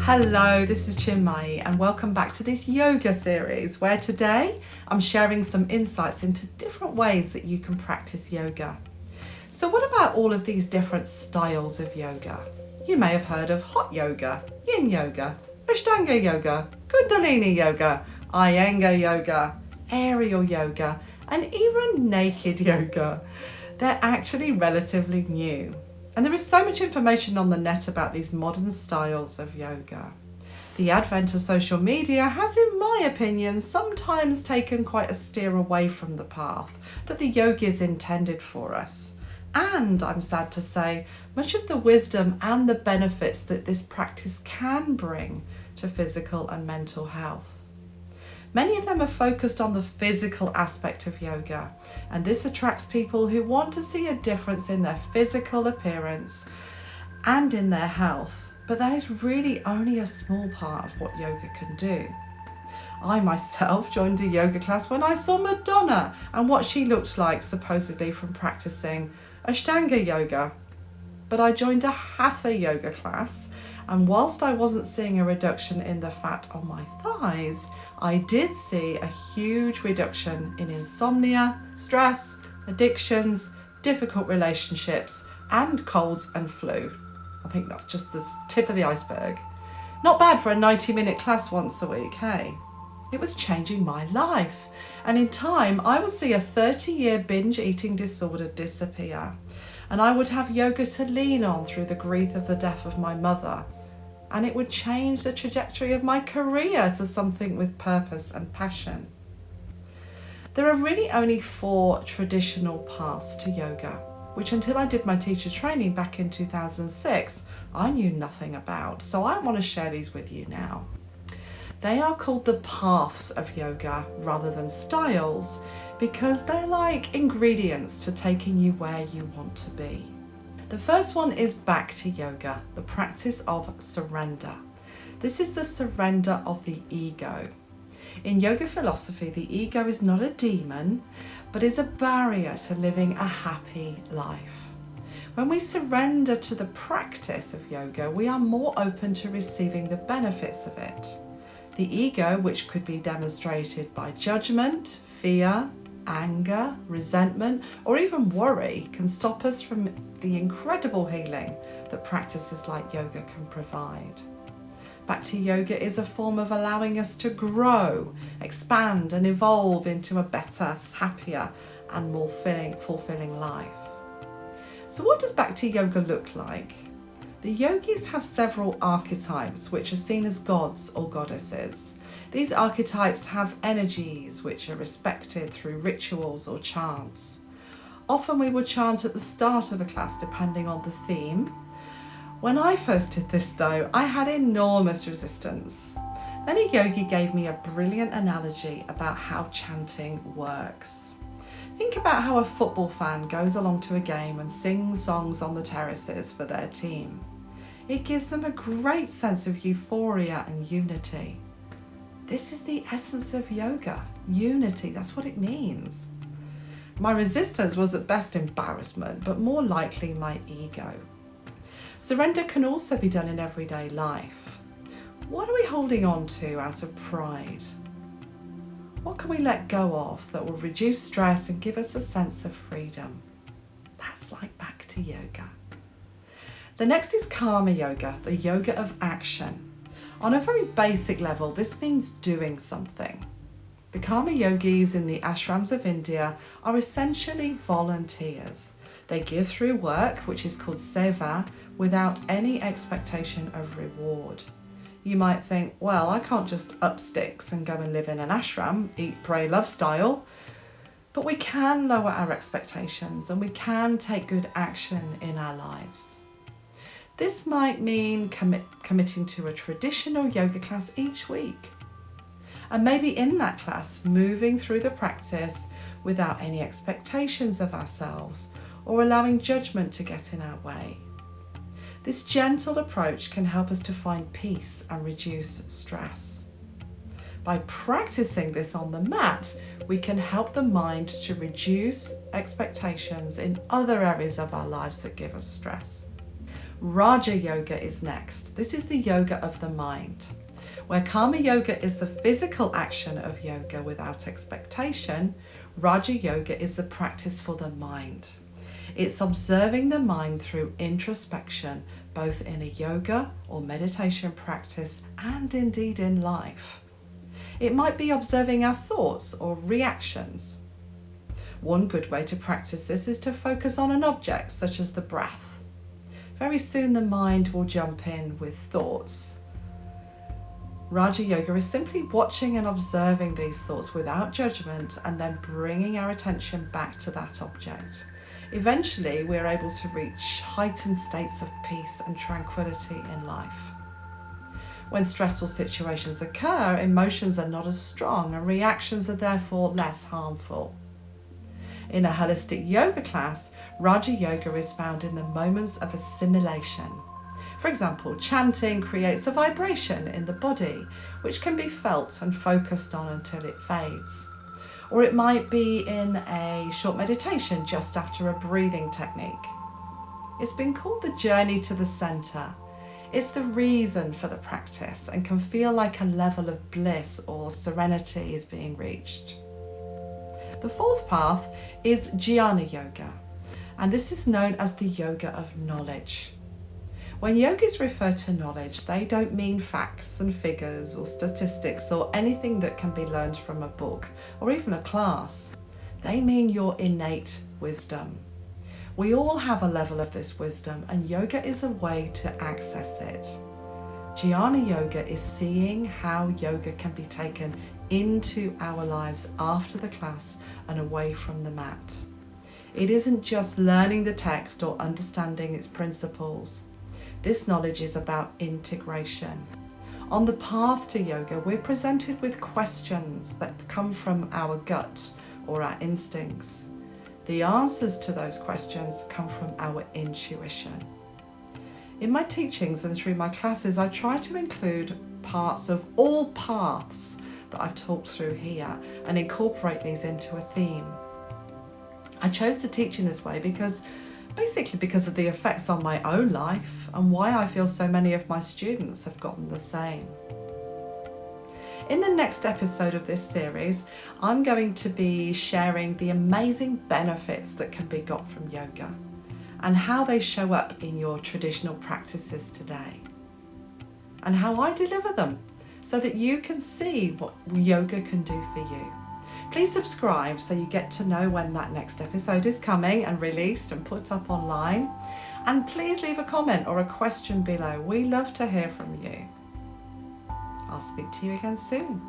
Hello, this is Chinmayi and welcome back to this yoga series where today I'm sharing some insights into different ways that you can practice yoga. So what about all of these different styles of yoga? You may have heard of hot yoga, yin yoga, Ashtanga yoga, Kundalini yoga, Iyengar yoga, aerial yoga, and even naked yoga. They're actually relatively new. And there is so much information on the net about these modern styles of yoga. The advent of social media has, in my opinion, sometimes taken quite a steer away from the path that the yoga is intended for us. And I'm sad to say, much of the wisdom and the benefits that this practice can bring to physical and mental health. Many of them are focused on the physical aspect of yoga, and this attracts people who want to see a difference in their physical appearance and in their health. But that is really only a small part of what yoga can do. I myself joined a yoga class when I saw Madonna and what she looked like supposedly from practicing Ashtanga yoga. But I joined a Hatha yoga class, and whilst I wasn't seeing a reduction in the fat on my thighs, I did see a huge reduction in insomnia, stress, addictions, difficult relationships, and colds and flu. I think that's just the tip of the iceberg. Not bad for a 90-minute class once a week, hey? It was changing my life, and in time I would see a 30-year binge eating disorder disappear, and I would have yoga to lean on through the grief of the death of my mother, and it would change the trajectory of my career to something with purpose and passion. There are really only 4 traditional paths to yoga, which until I did my teacher training back in 2006, I knew nothing about, so I want to share these with you now. They are called the paths of yoga rather than styles because they're like ingredients to taking you where you want to be. The first one is Bhakti Yoga, the practice of surrender. This is the surrender of the ego. In yoga philosophy, the ego is not a demon, but is a barrier to living a happy life. When we surrender to the practice of yoga, we are more open to receiving the benefits of it. The ego, which could be demonstrated by judgment, fear, anger, resentment, or even worry, can stop us from the incredible healing that practices like yoga can provide. Bhakti Yoga is a form of allowing us to grow, expand and evolve into a better, happier and more fulfilling life. So what does Bhakti Yoga look like? The yogis have several archetypes which are seen as gods or goddesses. These archetypes have energies which are respected through rituals or chants. Often we would chant at the start of a class depending on the theme. When I first did this though, I had enormous resistance. Then a yogi gave me a brilliant analogy about how chanting works. Think about how a football fan goes along to a game and sings songs on the terraces for their team. It gives them a great sense of euphoria and unity. This is the essence of yoga, unity, that's what it means. My resistance was at best embarrassment, but more likely my ego. Surrender can also be done in everyday life. What are we holding on to out of pride? What can we let go of that will reduce stress and give us a sense of freedom? That's like Bhakti Yoga. The next is Karma Yoga, the yoga of action. On a very basic level, this means doing something. The Karma Yogis in the ashrams of India are essentially volunteers. They give through work, which is called seva, without any expectation of reward. You might think, well, I can't just up sticks and go and live in an ashram, eat, pray, love style. But we can lower our expectations and we can take good action in our lives. This might mean committing to a traditional yoga class each week. And maybe in that class, moving through the practice without any expectations of ourselves or allowing judgment to get in our way. This gentle approach can help us to find peace and reduce stress. By practicing this on the mat, we can help the mind to reduce expectations in other areas of our lives that give us stress. Raja Yoga is next. This is the yoga of the mind. Where Karma Yoga is the physical action of yoga without expectation, Raja Yoga is the practice for the mind. It's observing the mind through introspection, both in a yoga or meditation practice and indeed in life. It might be observing our thoughts or reactions. One good way to practice this is to focus on an object, such as the breath. Very soon the mind will jump in with thoughts. Raja Yoga is simply watching and observing these thoughts without judgment and then bringing our attention back to that object. Eventually, we're able to reach heightened states of peace and tranquility in life. When stressful situations occur, emotions are not as strong and reactions are therefore less harmful. In a holistic yoga class, Raja Yoga is found in the moments of assimilation. For example, chanting creates a vibration in the body, which can be felt and focused on until it fades. Or it might be in a short meditation just after a breathing technique. It's been called the journey to the center. It's the reason for the practice and can feel like a level of bliss or serenity is being reached. The fourth path is Jnana Yoga, and this is known as the yoga of knowledge. When yogis refer to knowledge, they don't mean facts and figures or statistics or anything that can be learned from a book or even a class. They mean your innate wisdom. We all have a level of this wisdom, and yoga is a way to access it. Jnana Yoga is seeing how yoga can be taken into our lives after the class and away from the mat. It isn't just learning the text or understanding its principles. This knowledge is about integration. On the path to yoga, we're presented with questions that come from our gut or our instincts. The answers to those questions come from our intuition. In my teachings and through my classes, I try to include parts of all paths that I've talked through here and incorporate these into a theme. I chose to teach in this way because of the effects on my own life and why I feel so many of my students have gotten the same. In the next episode of this series, I'm going to be sharing the amazing benefits that can be got from yoga and how they show up in your traditional practices today and how I deliver them so that you can see what yoga can do for you. Please subscribe so you get to know when that next episode is coming and released and put up online. And please leave a comment or a question below. We love to hear from you. I'll speak to you again soon.